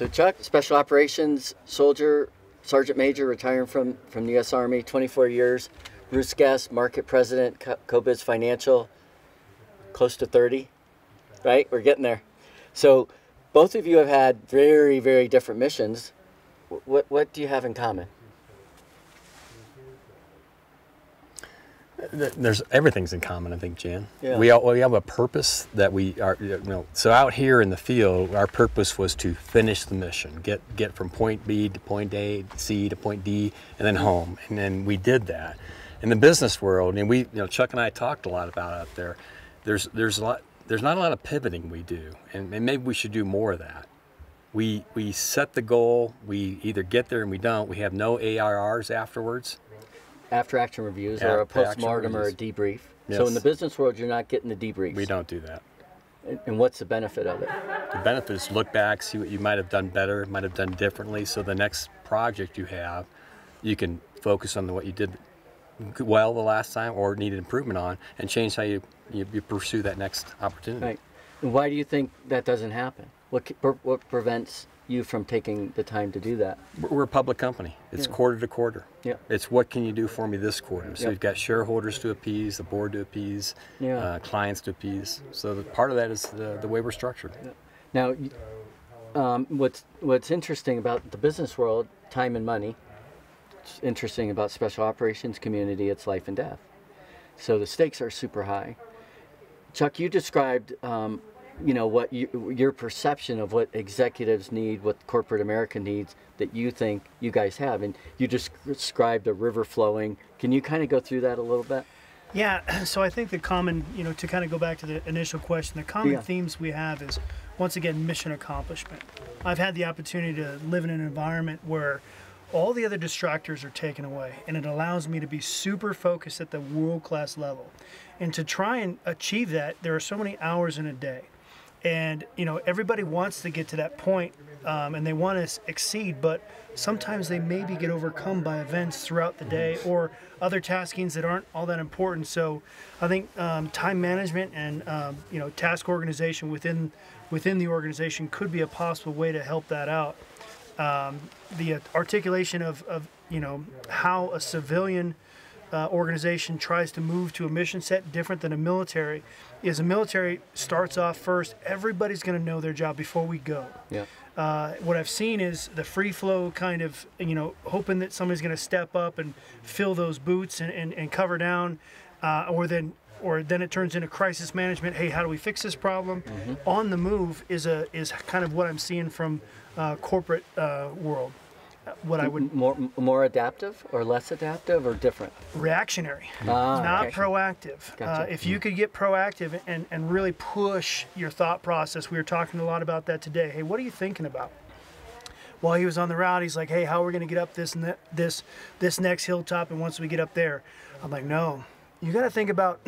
So Chuck, Special Operations soldier, Sergeant Major, retiring from the U.S. Army, 24 years. Bruce Guest, Market President, CoBiz Financial, close to 30, right? We're getting there. So both of you have had very, very different missions. What do you have in common? Everything's in common, I think, Jan. Yeah. We have a purpose that we are, so out here in the field, our purpose was to finish the mission, get from point B to point A, C to point D, and then home. And then we did that. In the business world, and Chuck and I talked a lot about out there, there's not a lot of pivoting we do, and maybe we should do more of that. We set the goal, we either get there and we don't, we have no ARRs afterwards. After action reviews, or a postmortem or a debrief. Yes. So in the business world, you're not getting the debriefs. We don't do that. And what's the benefit of it? The benefit is look back, see what you might have done better, might have done differently, so the next project you have, you can focus on what you did well the last time or needed improvement on, and change how you pursue that next opportunity. Right. And why do you think that doesn't happen? What prevents you from taking the time to do that? We're a public company. It's quarter to quarter. Yeah. It's what can you do for me this quarter? So Yep. you've got shareholders to appease, the board to appease, clients to appease. So part of that is the way we're structured. Yeah. Now, what's interesting about the business world, time and money. It's interesting about special operations community, it's life and death. So the stakes are super high. Chuck, you described what your perception of what executives need, what corporate America needs, that you think you guys have, and you just described a river flowing. Can you kind of go through that a little bit? Yeah, so I think the common, to kind of go back to the initial question, the common themes we have is, once again, mission accomplishment. I've had the opportunity to live in an environment where all the other distractors are taken away, and it allows me to be super focused at the world-class level. And to try and achieve that, there are so many hours in a day. And, everybody wants to get to that point, and they want to exceed, but sometimes they maybe get overcome by events throughout the day or other taskings that aren't all that important. So I think time management and, task organization within the organization could be a possible way to help that out. The articulation of how a civilian organization tries to move to a mission set different than a military is a military starts off first. Everybody's going to know their job before we go. Yeah. What I've seen is the free flow kind of, hoping that somebody's going to step up and fill those boots and cover down, or then it turns into crisis management. Hey, how do we fix this problem? Mm-hmm. On the move is kind of what I'm seeing from corporate world. What I would more adaptive or less adaptive or different? Reactionary, not proactive. Gotcha. If you could get proactive and really push your thought process, we were talking a lot about that today. Hey, what are you thinking about? While he was on the route, he's like, hey, how are we going to get up this next hilltop? And once we get up there, I'm like, no, you got to think about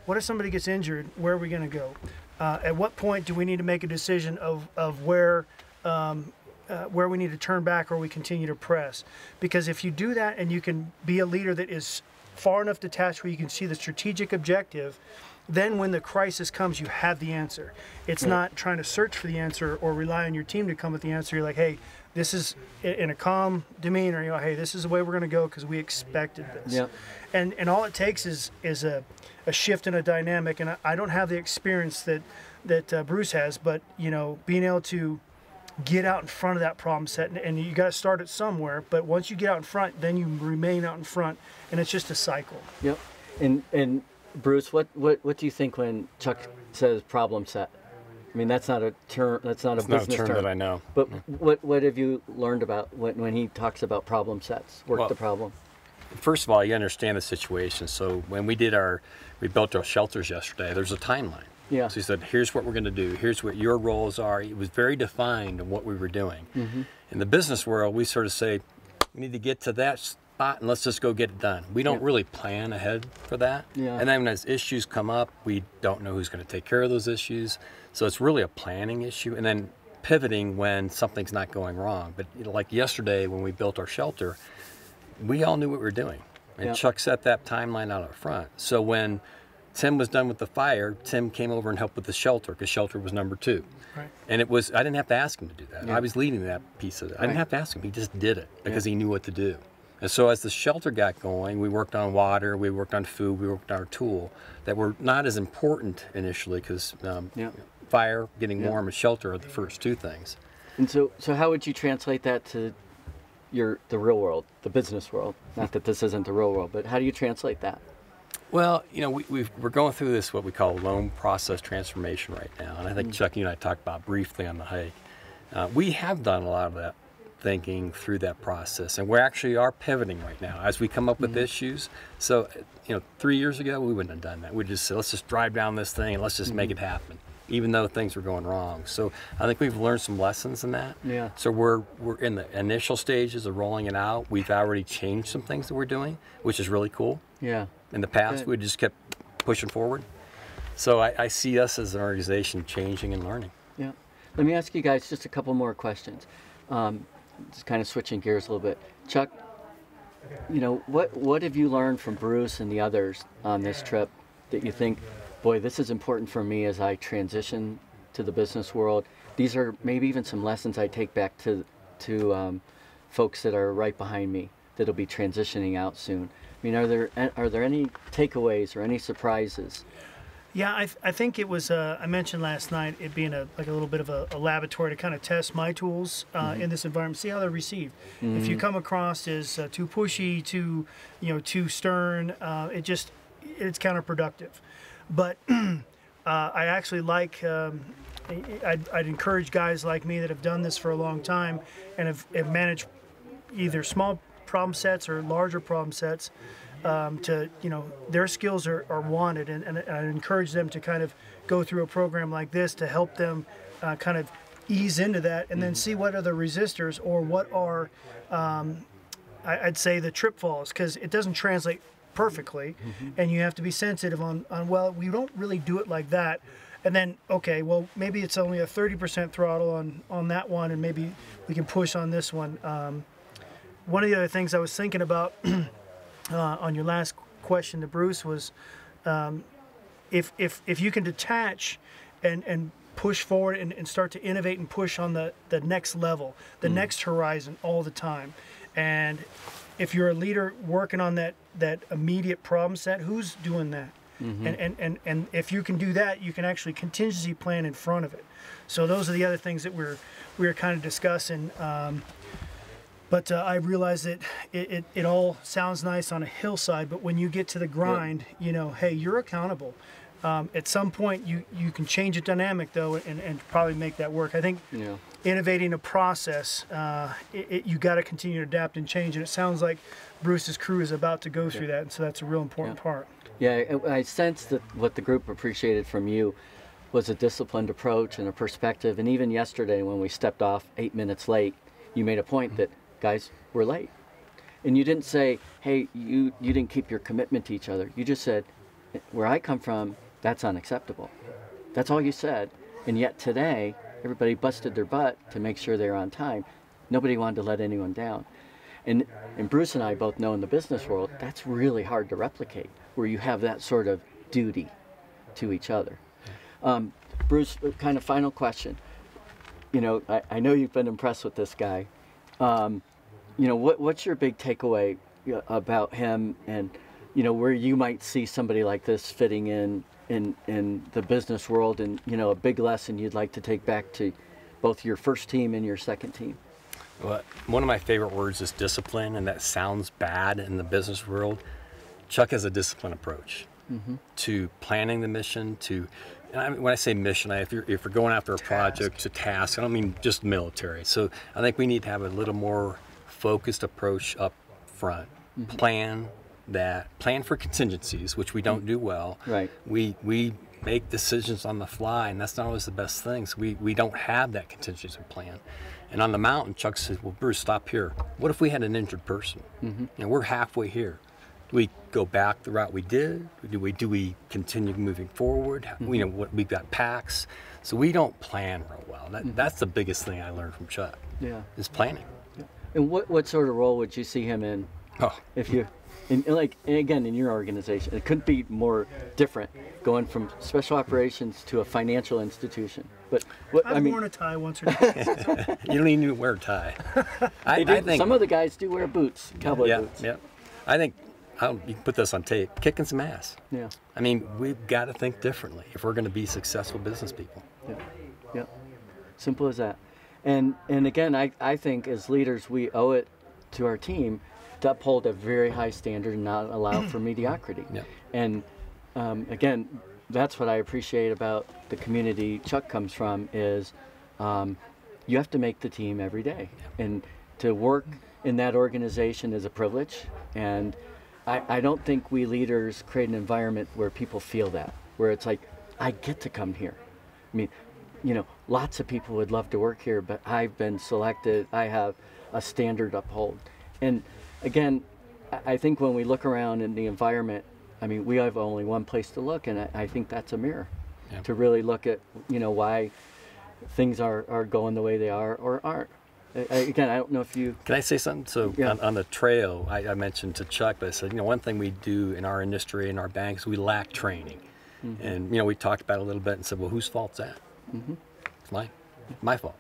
what if somebody gets injured? Where are we going to go? At what point do we need to make a decision of where we need to turn back or we continue to press? Because if you do that and you can be a leader that is far enough detached where you can see the strategic objective, then when the crisis comes, you have the answer. It's not trying to search for the answer or rely on your team to come with the answer. You're like, hey, this is in a calm demeanor. Hey, this is the way we're going to go because we expected this. Yeah. And all it takes is a shift in a dynamic. And I don't have the experience that Bruce has, but being able to get out in front of that problem set, and you got to start it somewhere, but once you get out in front, then you remain out in front, and it's just a cycle. Yep. And Bruce, what do you think when Chuck says problem set? I mean, that's not a term. That's not a business term that I know. But what have you learned about when he talks about problem sets? The problem. First of all, you understand the situation. So when we built our shelters yesterday, there's a timeline. Yeah. So he said, here's what we're going to do. Here's what your roles are. It was very defined of what we were doing. Mm-hmm. In the business world, we sort of say, we need to get to that spot and let's just go get it done. We don't really plan ahead for that. Yeah. And then as issues come up, we don't know who's going to take care of those issues. So it's really a planning issue. And then pivoting when something's not going wrong. But like yesterday when we built our shelter, we all knew what we were doing. And Chuck set that timeline out up front. So when Tim was done with the fire, Tim came over and helped with the shelter, because shelter was number 2. Right. And I didn't have to ask him to do that. Yeah. I was leading that piece of it. I didn't have to ask him. He just did it because he knew what to do. And so as the shelter got going, we worked on water, we worked on food, we worked on our tool that were not as important initially, because fire, getting warm, and shelter are the first 2 things. And so how would you translate that to the real world, the business world? Not that this isn't the real world, but how do you translate that? Well, we're going through this, what we call loan process transformation right now. And I think Chuck, you and I talked about briefly on the hike. We have done a lot of that thinking through that process. And we actually are pivoting right now as we come up with issues. So, 3 years ago, we wouldn't have done that. We'd just say, let's just drive down this thing and let's just make it happen, even though things were going wrong. So I think we've learned some lessons in that. Yeah. So we're in the initial stages of rolling it out. We've already changed some things that we're doing, which is really cool. Yeah. In the past, we just kept pushing forward. So I see us as an organization changing and learning. Yeah. Let me ask you guys just a couple more questions. Just kind of switching gears a little bit. Chuck, what have you learned from Bruce and the others on this trip that you think, boy, this is important for me as I transition to the business world? These are maybe even some lessons I take back to folks that are right behind me that'll be transitioning out soon. I mean, are there any takeaways or any surprises? Yeah, I think it was, I mentioned last night, it being a little bit of a laboratory to kind of test my tools in this environment, see how they're received. If you come across as too pushy, too stern, it's counterproductive. But I actually like, I'd encourage guys like me that have done this for a long time and have managed either small problem sets or larger problem sets, their skills are wanted, and I encourage them to kind of go through a program like this to help them kind of ease into that, and then see what are the resistors, or what are, I'd say, the trip falls, because it doesn't translate perfectly, and you have to be sensitive on, well, we don't really do it like that. And then, okay, well, maybe it's only a 30% throttle on that one, and maybe we can push on this one. One of the other things I was thinking about on your last question to Bruce was, if you can detach and push forward and start to innovate and push on the next level, the next horizon all the time. And if you're a leader working on that immediate problem set, who's doing that? And if you can do that, you can actually contingency plan in front of it. So those are the other things that we're kind of discussing. But I realize that it all sounds nice on a hillside, but when you get to the grind, hey, you're accountable. At some point, you can change the dynamic, though, and probably make that work. I think innovating a process, you got to continue to adapt and change, and it sounds like Bruce's crew is about to go through that, and so that's a real important part. Yeah, I sense that what the group appreciated from you was a disciplined approach and a perspective, and even yesterday when we stepped off 8 minutes late, you made a point that, guys, we're late. And you didn't say, hey, you didn't keep your commitment to each other. You just said, where I come from, that's unacceptable. That's all you said. And yet today, everybody busted their butt to make sure they're on time. Nobody wanted to let anyone down. And Bruce and I both know in the business world, that's really hard to replicate, where you have that sort of duty to each other. Bruce, kind of final question. I know you've been impressed with this guy. What's your big takeaway about him, and where you might see somebody like this fitting in the business world, and a big lesson you'd like to take back to both your first team and your second team? Well, one of my favorite words is discipline, and that sounds bad in the business world. Chuck has a disciplined approach to planning the mission, and when I say mission, if you're going after a project, a task, I don't mean just military. So I think we need to have a little more focused approach up front. Plan for contingencies, which we don't do well. Right. We make decisions on the fly, and that's not always the best thing. So we don't have that contingency plan. And on the mountain, Chuck said, well, Bruce, stop here. What if we had an injured person? We're halfway here. Do we go back the route we did? Do we continue moving forward? We've got packs, so we don't plan real well. That's the biggest thing I learned from Chuck. Yeah, is planning. Yeah. And what sort of role would you see him in? Oh, if you And like, again, in your organization, it couldn't be more different going from special operations to a financial institution. But I've worn a tie once or twice. You don't even wear a tie. I think some of the guys do wear boots, cowboy boots. Yeah. I think you can put this on tape. Kicking some ass. Yeah. I mean, we've got to think differently if we're going to be successful business people. Yeah. Yeah. Simple as that. And again, I think as leaders, we owe it to our team to uphold a very high standard and not allow for mediocrity. Yeah. And again, that's what I appreciate about the community Chuck comes from is you have to make the team every day. And to work in that organization is a privilege. And I don't think we leaders create an environment where people feel that, where it's like, I get to come here. I mean, you know, lots of people would love to work here, but I've been selected. I have a standard uphold. And again, I think when we look around in the environment, I mean, we have only one place to look, and I think that's a mirror to really look at, you know, why things are going the way they are or aren't. Again, I don't know if you... Can I say something? So on the trail, I mentioned to Chuck, but I said, you know, one thing we do in our industry, in our banks, we lack training. Mm-hmm. And, you know, we talked about it a little bit and said, well, whose fault's that? Mm-hmm. It's my fault.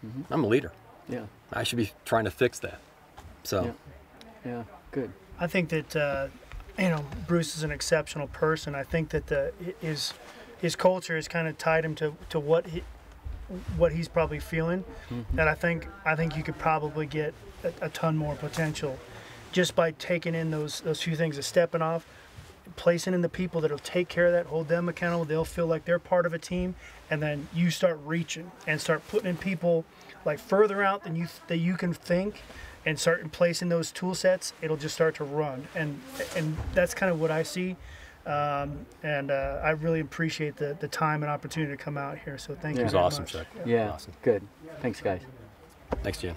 Mm-hmm. I'm a leader. Yeah. I should be trying to fix that. So... Yeah, good. I think that you know, Bruce is an exceptional person. I think that his culture has kind of tied him to what he's probably feeling, and I think you could probably get a ton more potential just by taking in those few things, of stepping off, placing in the people that'll take care of that, hold them accountable. They'll feel like they're part of a team, and then you start reaching and start putting in people like further out than you can think. And start placing those tool sets, it'll just start to run, and that's kind of what I see, and I really appreciate the time and opportunity to come out here. So thank you. It was awesome, Chuck. Yeah, awesome. Good. Thanks, guys. Thanks, Jen.